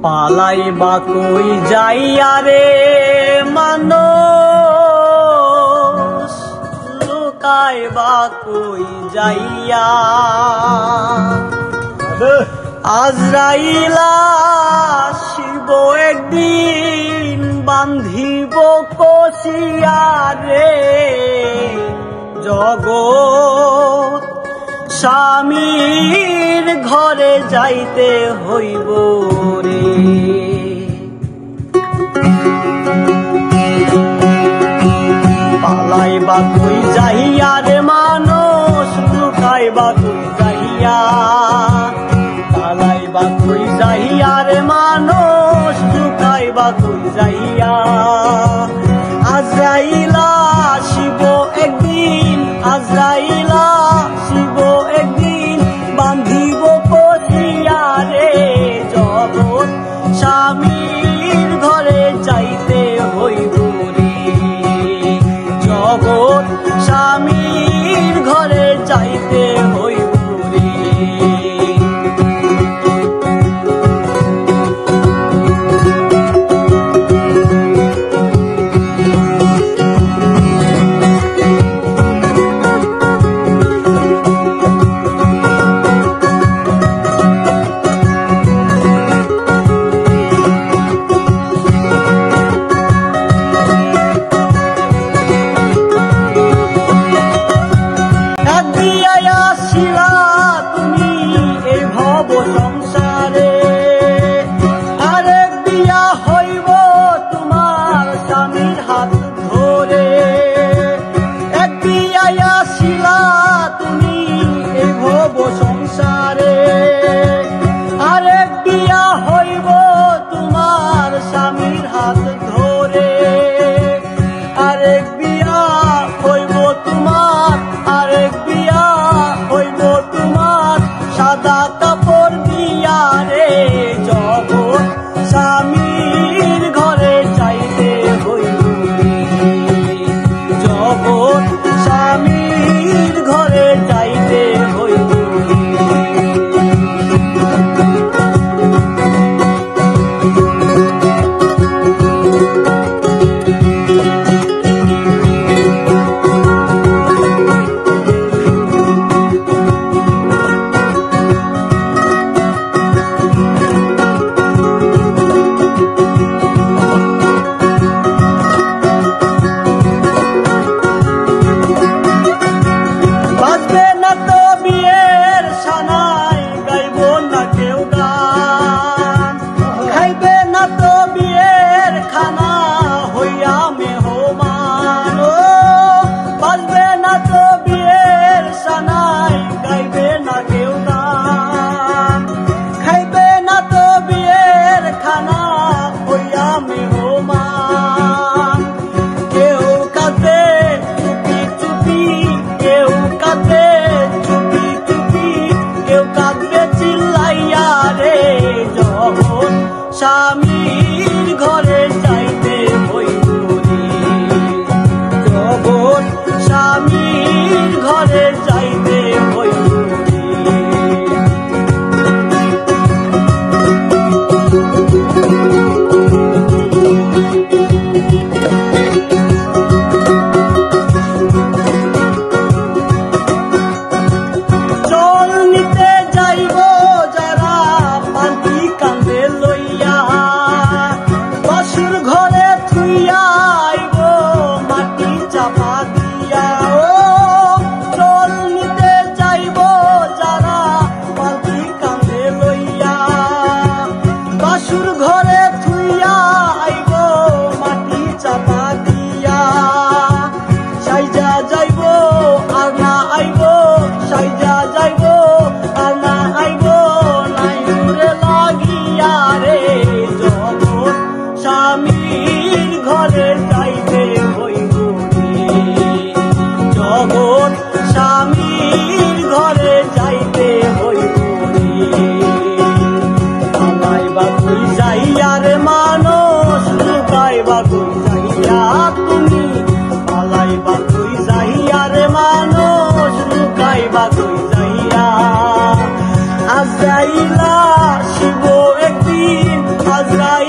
পালাইবা কই যাইয়া রে মানুষ, লুকাইবা কই যাইয়া। আজরাইল আসিব একদিন, বান্ধিব কষিয়া রে জগৎ। স্বামীর ঘরে যাইতে হইব রে। পালাইবা কই যাইয়া রে মানুষ, লুকাইবা কই যাইয়া। পালাইবা কই যাইয়া রে মানুষ, লুকাইবা কই যাইয়া। আজরাইল আসিব একদিন, আজরাইল আসিব একদিন, বান্ধিব কষিয়া রে জগৎ। স্বামীর ঘরে যাইতে হইব রে জগৎ, স্বামীর ঘরে যাইতে হইব রে। সাদা কাপড় দিয়া রে জগৎ, স্বামীর ঘরে যাইতে হইব জগৎ, স্বামীর ঘরে যাইতে হইব। স্বামীর ঘরে যাইতে হইব রে জগৎ, স্বামীর ঘরে যাইতে হইব রে। চল নিতে যাইব যারা পান্তি কান্দে লইয়া, বাসুর ঘরে থুইয়া আইব মাটি চাপা দিয়া। ও চল নিতে যাইব যারা পান্তি কান্দে লইয়া, বাসুর ঘরে থুইয়া আইব মাটি চাপা দিয়া। সাইজা যাইব আর না আইব, সাইজা যাইব আর না আইব, নাই উড়ে লাগিয়া রে জগৎ, স্বামীর ঘরে যাইতে হইব রে জগৎ, স্বামীর ঘরে যাইতে হইব রে। পালাইবা কই যাইয়া রে মানুষ, লুকাইবা কই যাইয়া তুমি। পালাইবা কই যাইয়া রে মানুষ, লুকাইবা কই যাইয়া। আজরাইল আসিব একদিন, লুকাই